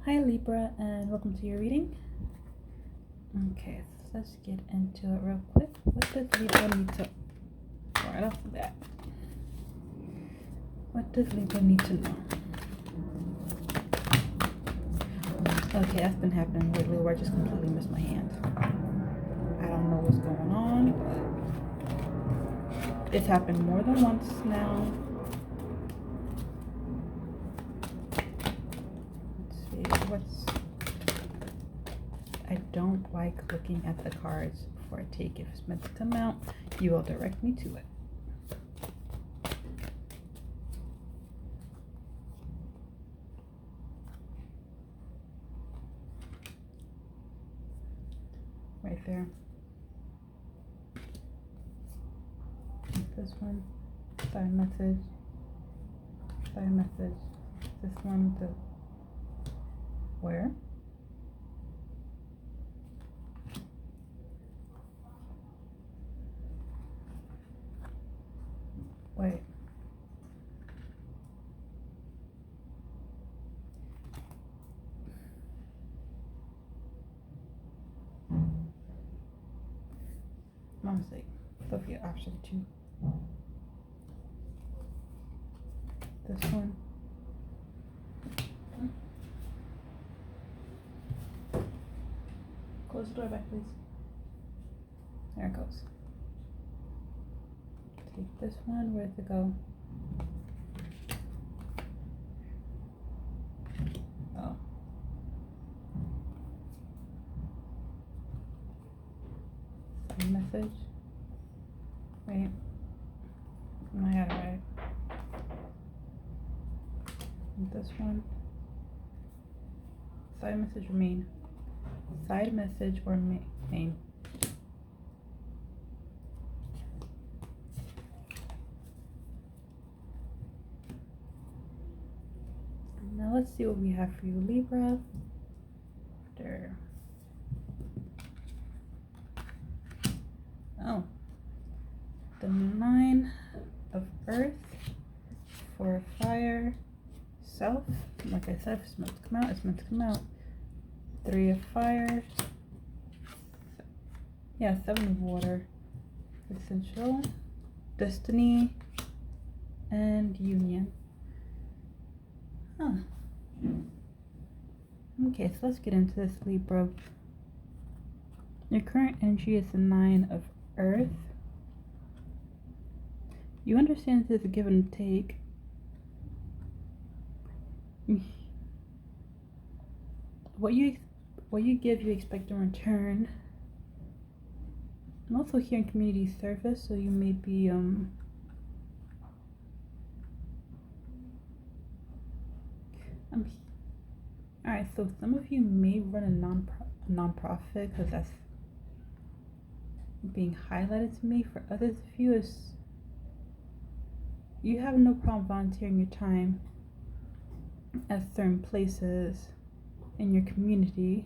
Hi Libra, and welcome to your reading. Okay, so let's get into it real quick. What does Libra need to, right off the bat, what does Libra need to know? Okay, that's been happening lately where I just completely missed my hand. I don't know what's going on, but it's happened more than once now. Let's see, I don't like looking at the cards before I take it. If it's meant to come out, you will direct me to it. Right there. This one, side message. This one, the where? Wait. Honestly, Sophia option 2. This one. Close the door back, please. There it goes. Take this one. Where'd it go? Oh. Send message. Wait. I got it right. And this one. Side message remain. Side message or main. Now let's see what we have for you, Libra. After. Oh. The 9 of Earth for fire. Self. Like I said, if it's meant to come out, it's meant to come out. 3 of fire. Yeah, 7 of water. Essential. Destiny. And union. Huh. Okay, so let's get into this, Libra. Your current energy is the 9 of Earth. You understand this is a give and take. What you give, you expect in return. I'm also here in community service, so you may be Alright, so some of you may run a non-profit because that's being highlighted to me. For others of you, you have no problem volunteering your time at certain places in your community,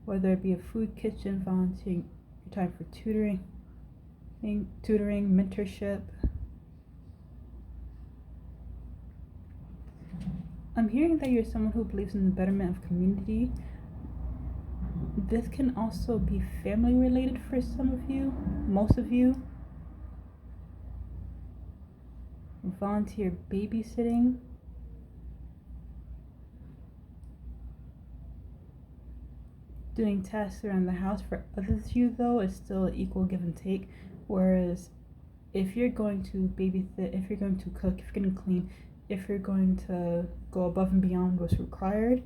whether it be a food kitchen, volunteering your time for tutoring, mentorship. I'm hearing that you're someone who believes in the betterment of community. This can also be family related for some of you, most of you. Volunteer babysitting. Doing tasks around the house. For others of you, though, it's still an equal give and take. Whereas if you're going to babysit, if you're going to cook, if you're going to clean, if you're going to go above and beyond what's required,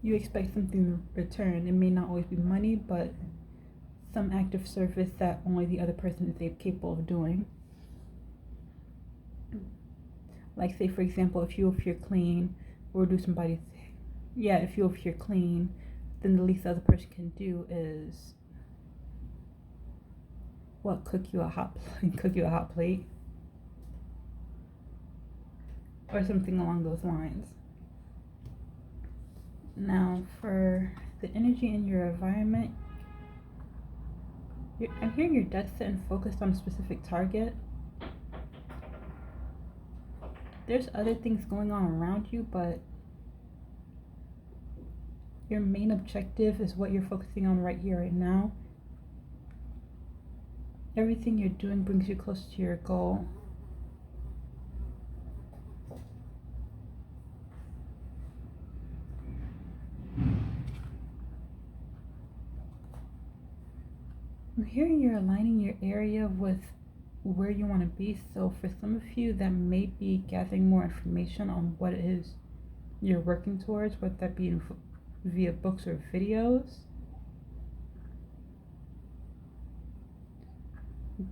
you expect something in return. It may not always be money, but some act of service that only the other person is capable of doing. Like, say, for example, if you're clean, or do somebody's, if you're clean, then the least the other person can do is cook you a hot plate, or something along those lines. Now, for the energy in your environment, I'm hearing you're dead set and focused on a specific target. there's other things going on around you, but your main objective is what you're focusing on right here, right now. Everything you're doing brings you closer to your goal. I'm hearing you're aligning your area with where you want to be. So for some of you, that may be gathering more information on what it is you're working towards, whether that be via books or videos.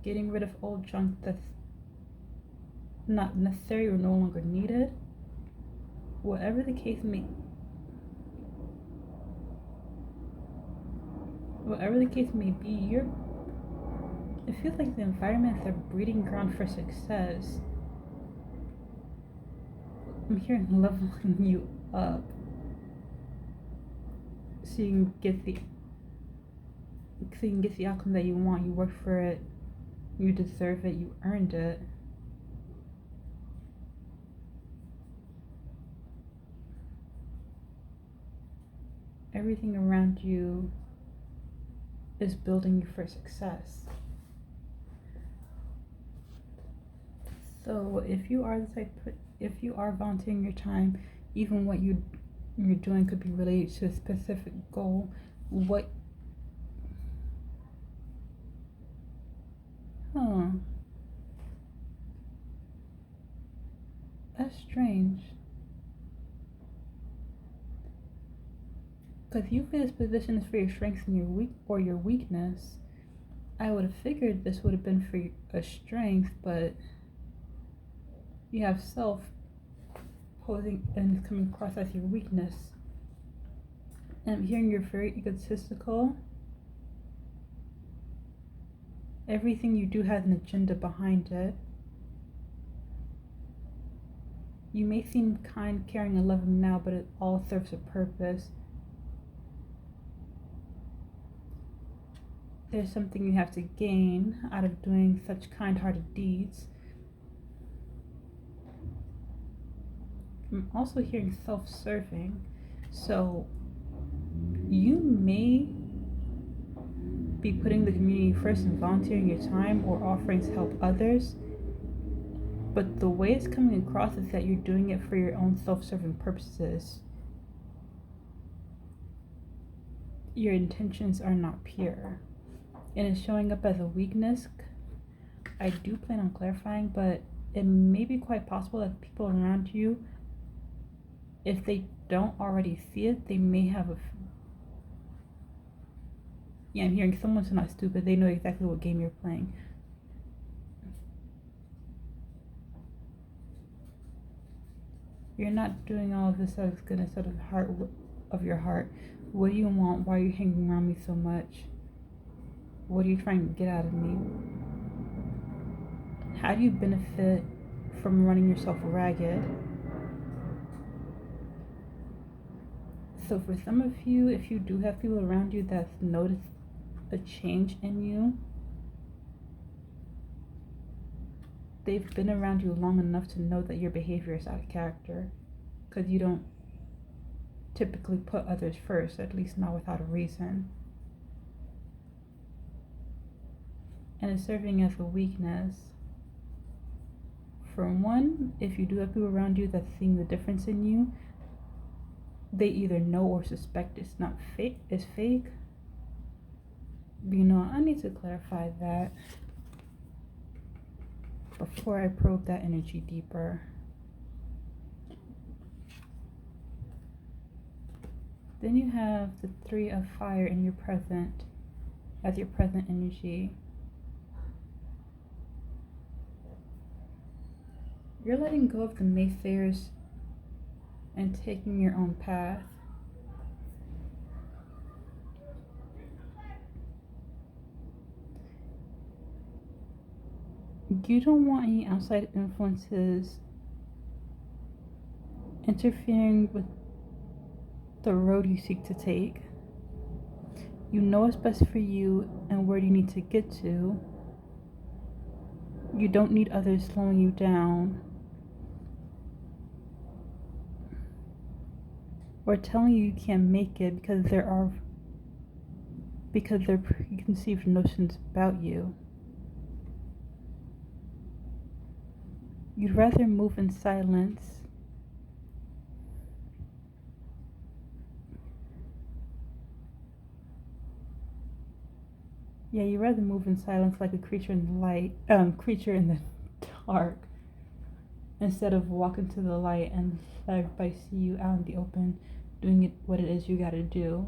Getting rid of old junk that's not necessary or no longer needed. Whatever the case may be, it feels like the environment is a breeding ground for success. I'm hearing leveling you up, so you can get the outcome that you want. You work for it, you deserve it, you earned it. Everything around you is building you for success. So if you are volunteering your time, even what you're doing could be related to a specific goal. That's strange. Because you feel this position is for your strengths and your weakness. I would have figured this would have been for a strength, but you have self posing and coming across as your weakness. And I'm hearing you're very egotistical. Everything you do has an agenda behind it. You may seem kind, caring, and loving now, but it all serves a purpose. There's something you have to gain out of doing such kind-hearted deeds. I'm also hearing self-serving. So you may be putting the community first and volunteering your time or offering to help others. But the way it's coming across is that you're doing it for your own self-serving purposes. Your intentions are not pure. And it's showing up as a weakness. I do plan on clarifying, but it may be quite possible that people around you, if they don't already see it, they may have I'm hearing someone's not stupid. They know exactly what game you're playing. You're not doing all of this out of goodness, out of your heart. What do you want? Why are you hanging around me so much? What are you trying to get out of me? How do you benefit from running yourself ragged? So for some of you, if you do have people around you that's noticed a change in you, they've been around you long enough to know that your behavior is out of character, because you don't typically put others first, at least not without a reason. And it's serving as a weakness. For one, if you do have people around you that's seeing the difference in you, they either know or suspect it's fake. But I need to clarify that before I probe that energy deeper. Then you have the 3 of Fire in your present, as your present energy. You're letting go of the naysayers and taking your own path. You don't want any outside influences interfering with the road you seek to take. You know what's best for you and where you need to get to. You don't need others slowing you down. or telling you can't make it because they're preconceived notions about you. You'd rather move in silence. Yeah, you'd rather move in silence like a creature in creature in the dark, instead of walking to the light and let everybody see you out in the open, doing what it is you gotta do.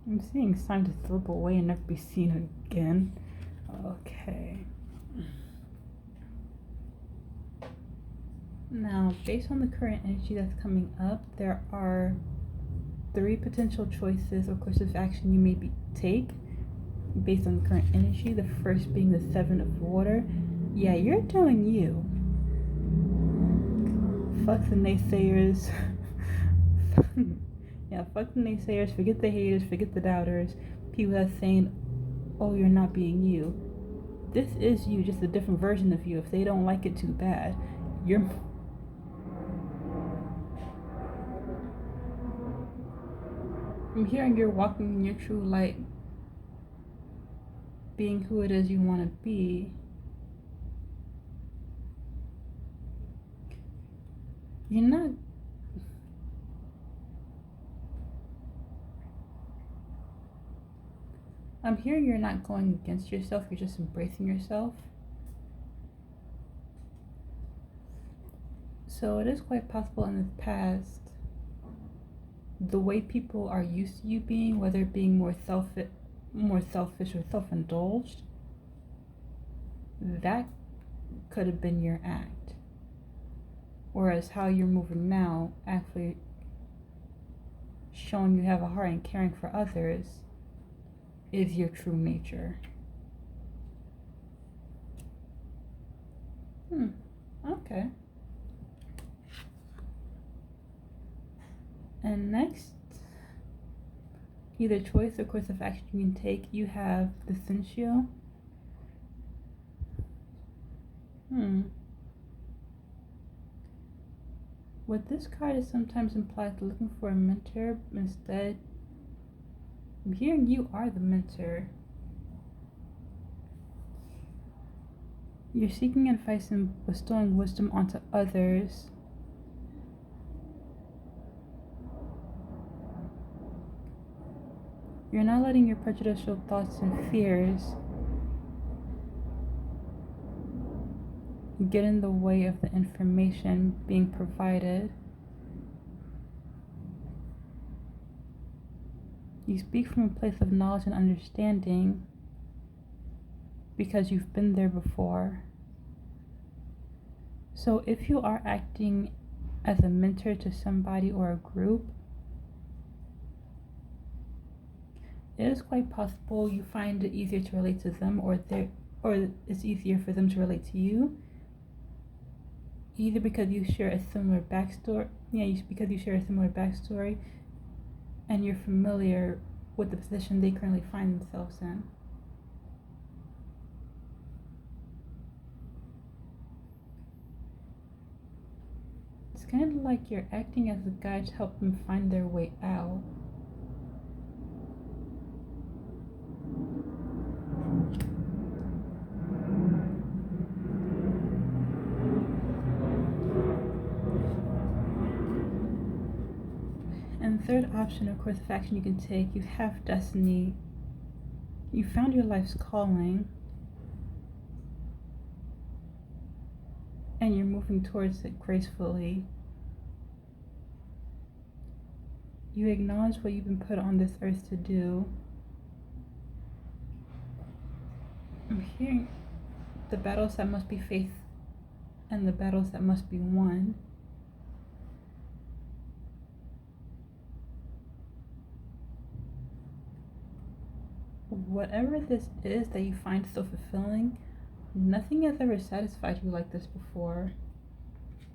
I'm seeing signs to slip away and never be seen again. Okay. Now, based on the current energy that's coming up, there are 3 potential choices or courses of action you may take based on the current energy. The first being the 7 of water. Yeah, you're doing you. Fuck the naysayers. Yeah, fuck the naysayers, forget the haters, forget the doubters, people that's saying, oh, you're not being you. This is you, just a different version of you. If they don't like it, too bad. I'm hearing you're walking in your true light, being who it is you want to be. You're not. I'm hearing you're not going against yourself, you're just embracing yourself. So it is quite possible in the past, the way people are used to you being, whether it being more selfish or self-indulged, that could have been your act. Whereas how you're moving now, actually showing you have a heart and caring for others, is your true nature. Okay. And next, either choice or course of action you can take, you have the Sensio. What this card is sometimes implies looking for a mentor. Instead, I'm hearing you are the mentor. You're seeking advice and bestowing wisdom onto others. You're not letting your prejudicial thoughts and fears get in the way of the information being provided. You speak from a place of knowledge and understanding because you've been there before. So if you are acting as a mentor to somebody or a group, it is quite possible you find it easier to relate to them, or it's easier for them to relate to you, either because you share a similar backstory. Because you share a similar backstory, and you're familiar with the position they currently find themselves in. It's kind of like you're acting as a guide to help them find their way out. And third option, of course, of action you can take, you have destiny. You found your life's calling, and you're moving towards it gracefully. You acknowledge what you've been put on this earth to do. I'm hearing the battles that must be faced and the battles that must be won. Whatever this is that you find so fulfilling, nothing has ever satisfied you like this before.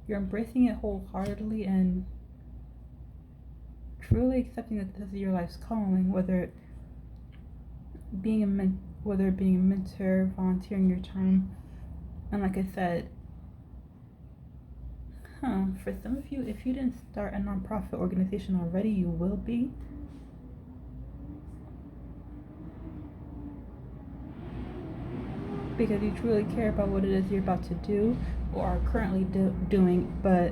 You're embracing it wholeheartedly and truly accepting that this is your life's calling, whether being whether it being a mentor, volunteering your time. And like I said, for some of you, if you didn't start a nonprofit organization already, you will be. Because you truly care about what it is you're about to do or are currently doing, but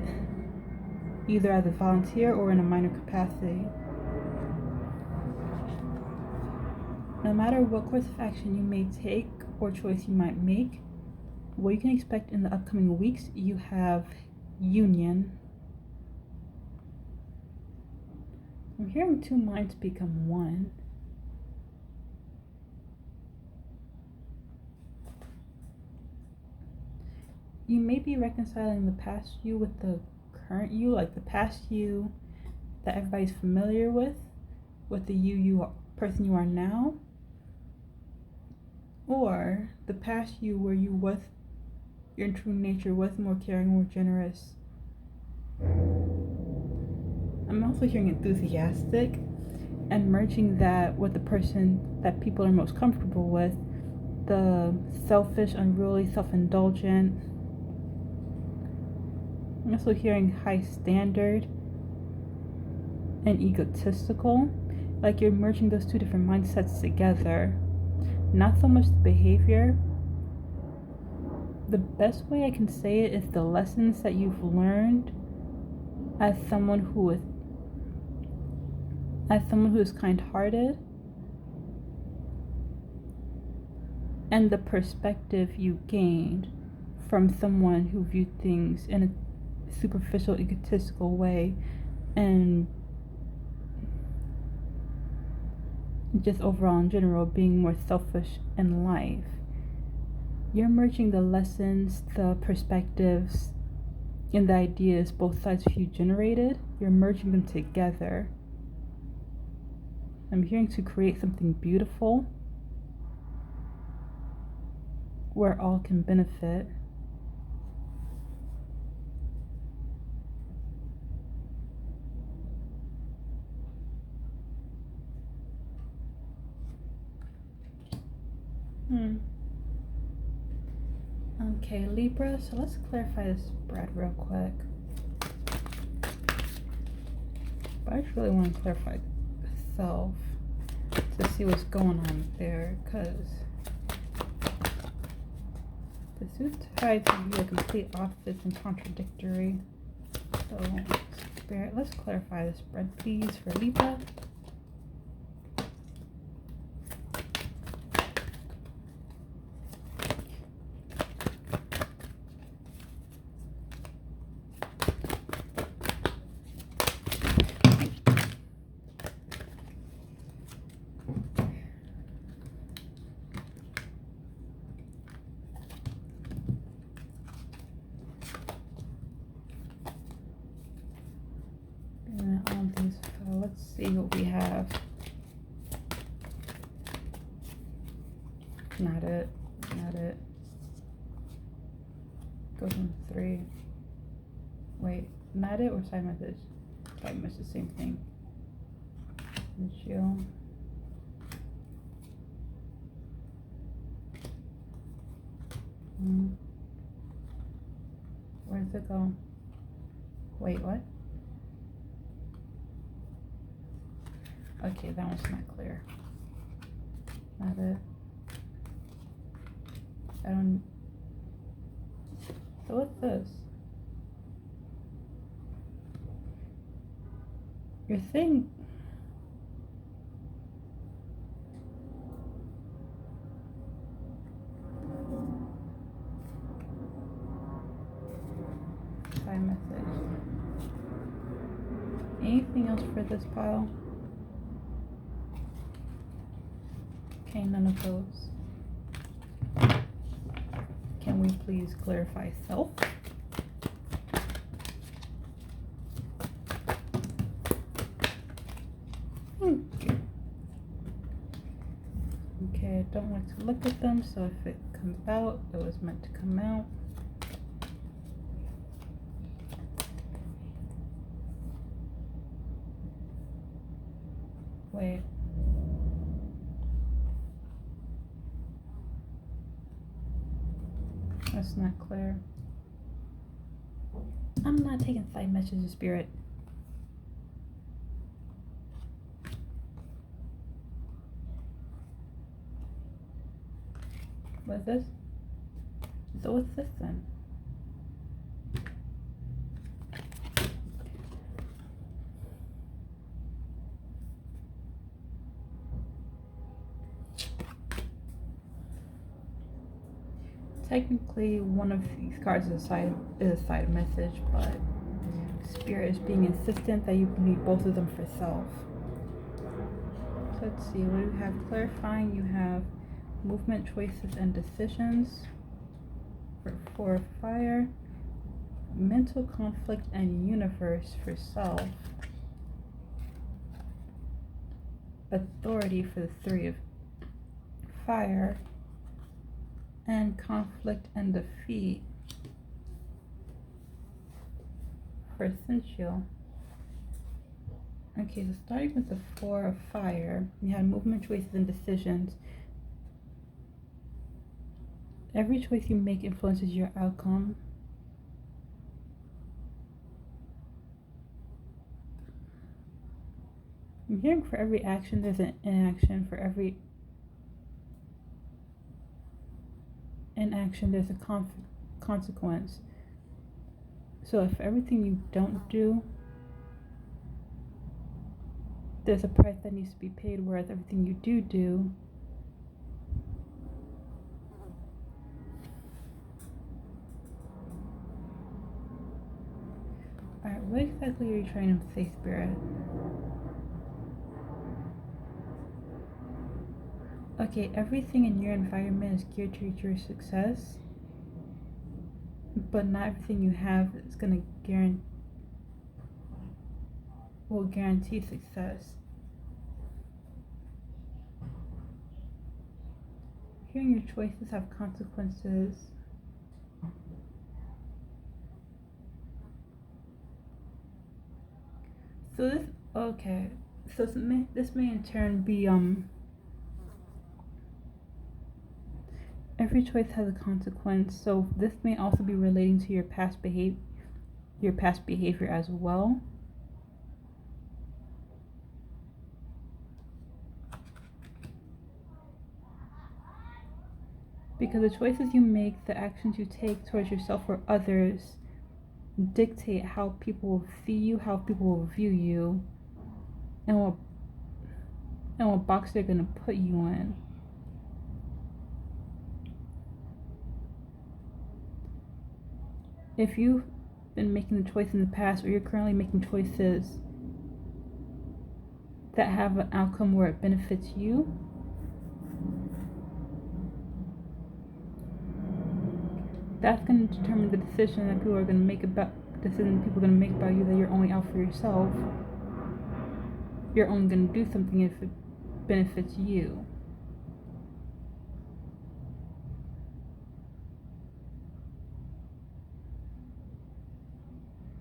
either as a volunteer or in a minor capacity. No matter what course of action you may take or choice you might make, what you can expect in the upcoming weeks, you have union. I'm hearing two minds become one. You may be reconciling the past you with the current you, like the past you that everybody's familiar with the person you are now, or the past you where you was your true nature was more caring, more generous. I'm also hearing enthusiastic and merging that with the person that people are most comfortable with, the selfish, unruly, self-indulgent. I'm also hearing high standard and egotistical, like you're merging those two different mindsets together. Not so much the behavior. The best way I can say it is the lessons that you've learned as someone who is kind-hearted, and the perspective you gained from someone who viewed things in a superficial, egotistical way, and just overall in general being more selfish in life. You're merging the lessons, the perspectives, and the ideas both sides of you generated. You're merging them together. I'm hearing to create something beautiful where all can benefit. Okay, Libra, so let's clarify this spread real quick. But I just really want to clarify self to see what's going on there, because the two sides can be a complete opposites and contradictory. So, Spirit, let's clarify the spread, please, for Libra. Let's see what we have. Not it. Goes on 3. Wait, not it or side message? Side message, same thing. And chill. Where does it go? Wait, what? Okay, that one's not clear. Not it. I don't. So what's this? Your thing. Side message. Anything else for this pile? Okay, none of those. Can we please clarify self? Okay, I don't like to look at them, so if it comes out, it was meant to come out. Wait. That's not clear. I'm not taking side messages, Spirit. What's this? So what's this then? Technically, one of these cards is a side message, but Spirit is being insistent that you need both of them for self. So let's see, what do you have? Clarifying, you have movement, choices, and decisions for 4 of fire. Mental conflict and universe for self. Authority for the 3 of fire. And conflict and defeat for essential. Okay, so starting with the 4 of fire, you had movement, choices, and decisions. Every choice you make influences your outcome. I'm hearing for every action there's an inaction. For every inaction there's a consequence. So if everything you don't do, there's a price that needs to be paid, whereas everything you do, alright, what exactly are you trying to say, Spirit? Okay, everything in your environment is geared to your success, but not everything you have is going to guarantee success. Hearing your choices have consequences. So this may in turn be every choice has a consequence. So this may also be relating to your past behavior as well. Because the choices you make, the actions you take towards yourself or others dictate how people will see you, how people will view you, and what box they're going to put you in. If you've been making the choice in the past, or you're currently making choices that have an outcome where it benefits you, that's going to determine the decision that people are going to make about you, that you're only out for yourself. You're only going to do something if it benefits you.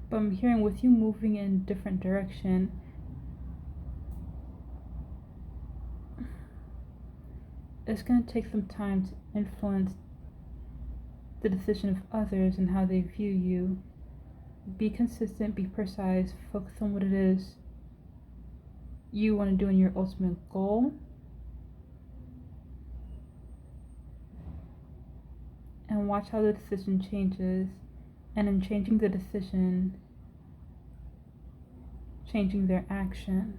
But I'm hearing with you moving in a different direction, it's going to take some time to influence the decision of others and how they view you. Be consistent, be precise, focus on what it is you want to do in your ultimate goal. And watch how the decision changes. And in changing the decision, changing their action.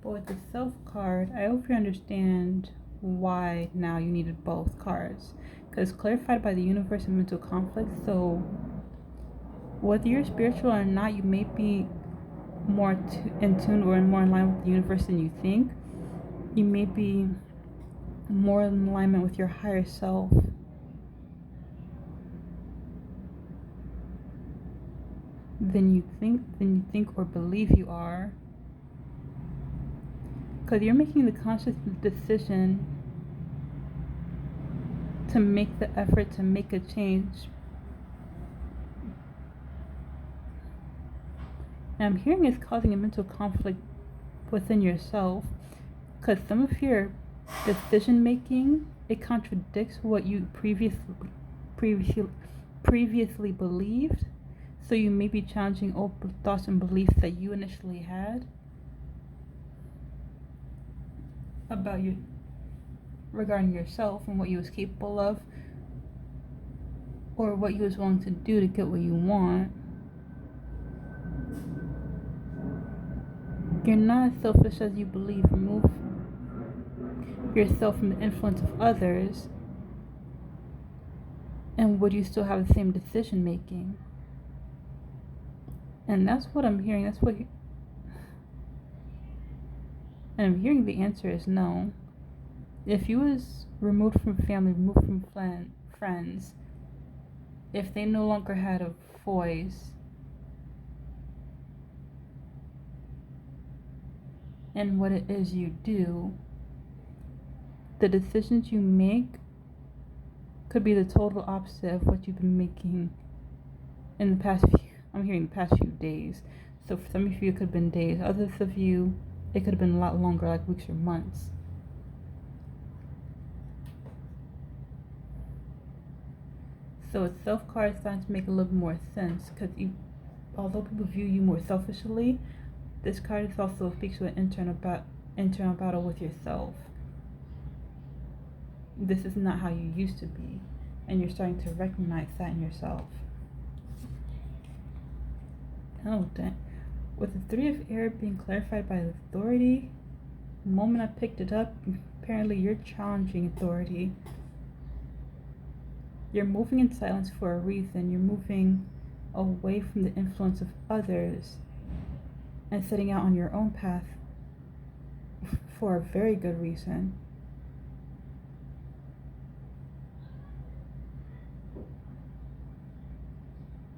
But with the self card, I hope you understand why now you needed both cards. Because clarified by the universe and mental conflict, so whether you're spiritual or not, you may be more in tune or more in line with the universe than you think. You may be more in alignment with your higher self than you think or believe you are. Because you're making the conscious decision to make the effort to make a change And I'm hearing it's causing a mental conflict within yourself, because some of your decision making, it contradicts what you previously previously believed. So you may be challenging old thoughts and beliefs that you initially had about you regarding yourself and what you was capable of, or what you was willing to do to get what you want. You're not as selfish as you believe. Remove yourself from the influence of others, and would you still have the same decision making? And that's what I'm hearing. And I'm hearing the answer is no. If you was removed from family, removed from friends, if they no longer had a voice in what it is you do, the decisions you make could be the total opposite of what you've been making in the past few, I'm hearing the past few days. So for some of you, it could have been days. Others of you, it could have been a lot longer, like weeks or months. So its self card is starting to make a little more sense, because although people view you more selfishly, this card is also speaks to an internal battle with yourself. This is not how you used to be, and you're starting to recognize that in yourself. Oh, dang. With the Three of Air being clarified by authority, the moment I picked it up, apparently you're challenging authority. You're moving in silence for a reason. You're moving away from the influence of others and setting out on your own path for a very good reason.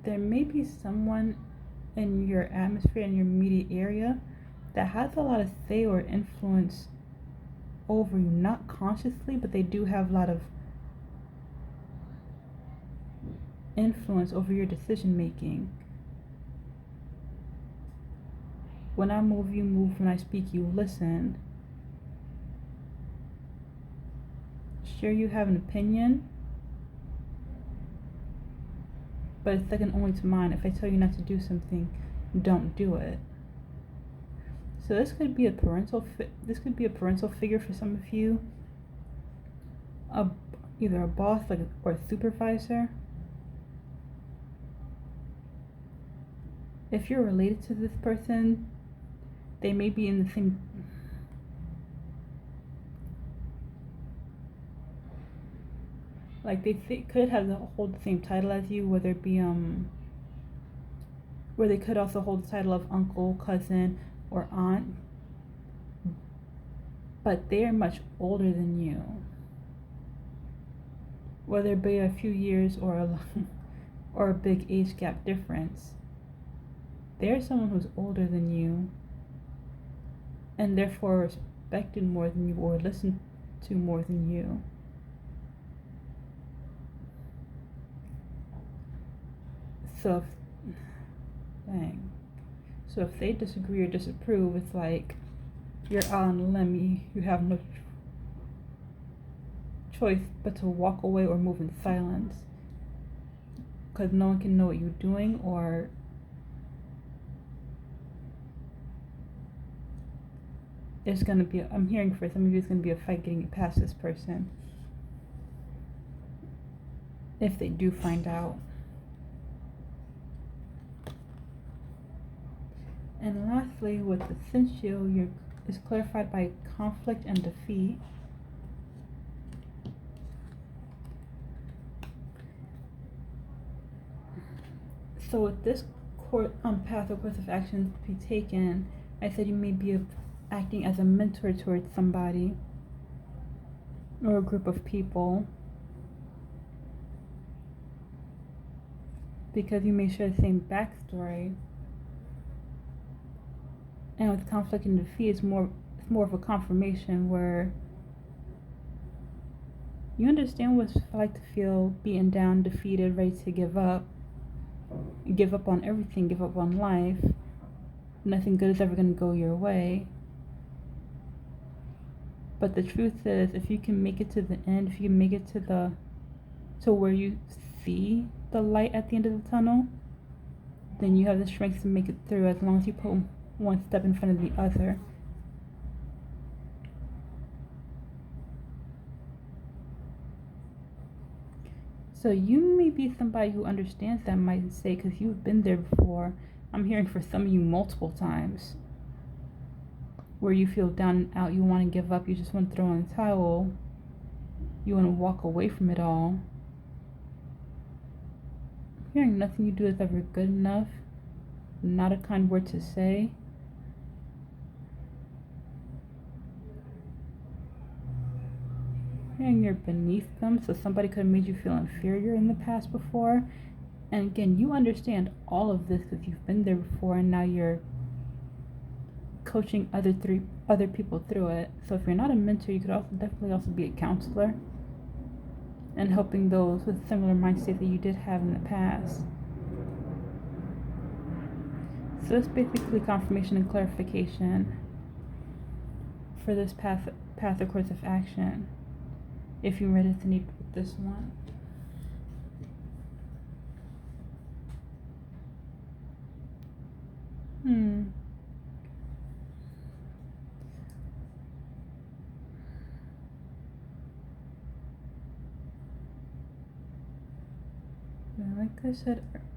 There may be someone in your atmosphere, in your immediate area, that has a lot of say or influence over you, not consciously, but they do have a lot of influence over your decision making. When I move, you move. When I speak, you listen. Sure, you have an opinion, but it's second only to mine. If I tell you not to do something, don't do it. So this could be a parental figure for some of you, either a boss or a supervisor. If you're related to this person, they may be in the same. Like they could hold the same title as you, whether it be where they could also hold the title of uncle, cousin, or aunt, but they are much older than you. Whether it be a few years or a big age gap difference, they're someone who's older than you, and therefore respected more than you or listened to more than you. So if they disagree or disapprove, it's like you're out on a limb. You have no choice but to walk away or move in silence, because no one can know what you're doing, or it's gonna be. I'm hearing for some of you, it's gonna be a fight getting past this person if they do find out. And lastly, with the Sensio, is clarified by conflict and defeat. So with this path or course of action to be taken, I said you may be acting as a mentor towards somebody or a group of people, because you may share the same backstory. And with conflict and defeat, it's more of a confirmation where you understand what it's like to feel beaten down, defeated, ready to give up on everything, give up on life. nothing good is ever going to go your way. But the truth is, if you can make it to the end, if you can make it to where you see the light at the end of the tunnel, then you have the strength to make it through, as long as you put one step in front of the other. So you may be somebody who understands that mindset because you've been there before. I'm hearing for some of you multiple times, where you feel down and out, you want to give up, you just want to throw in the towel, you want to walk away from it all. I'm hearing nothing you do is ever good enough, not a kind word to say. I'm hearing you're beneath them, so somebody could have made you feel inferior in the past before. And again, you understand all of this because you've been there before, and now you're coaching other people through it. So if you're not a mentor, you could definitely also be a counselor and helping those with similar mindset that you did have in the past. So it's basically confirmation and clarification for this path or course of action, if you resonate with this one.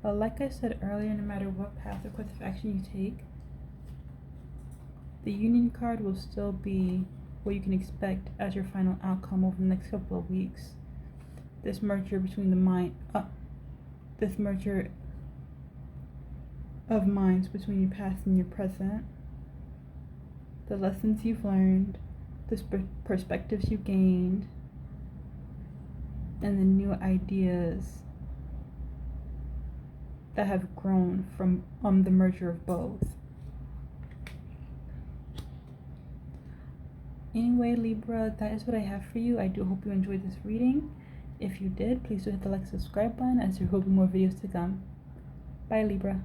Like I said earlier, no matter what path or course of action you take, the Union card will still be what you can expect as your final outcome over the next couple of weeks. This merger of minds between your past and your present, the lessons you've learned, the perspectives you gained, and the new ideas that have grown from the merger of both. Anyway, Libra, that is what I have for you. I do hope you enjoyed this reading. If you did, please do hit the like, subscribe button, as there will be more videos to come. Bye, Libra.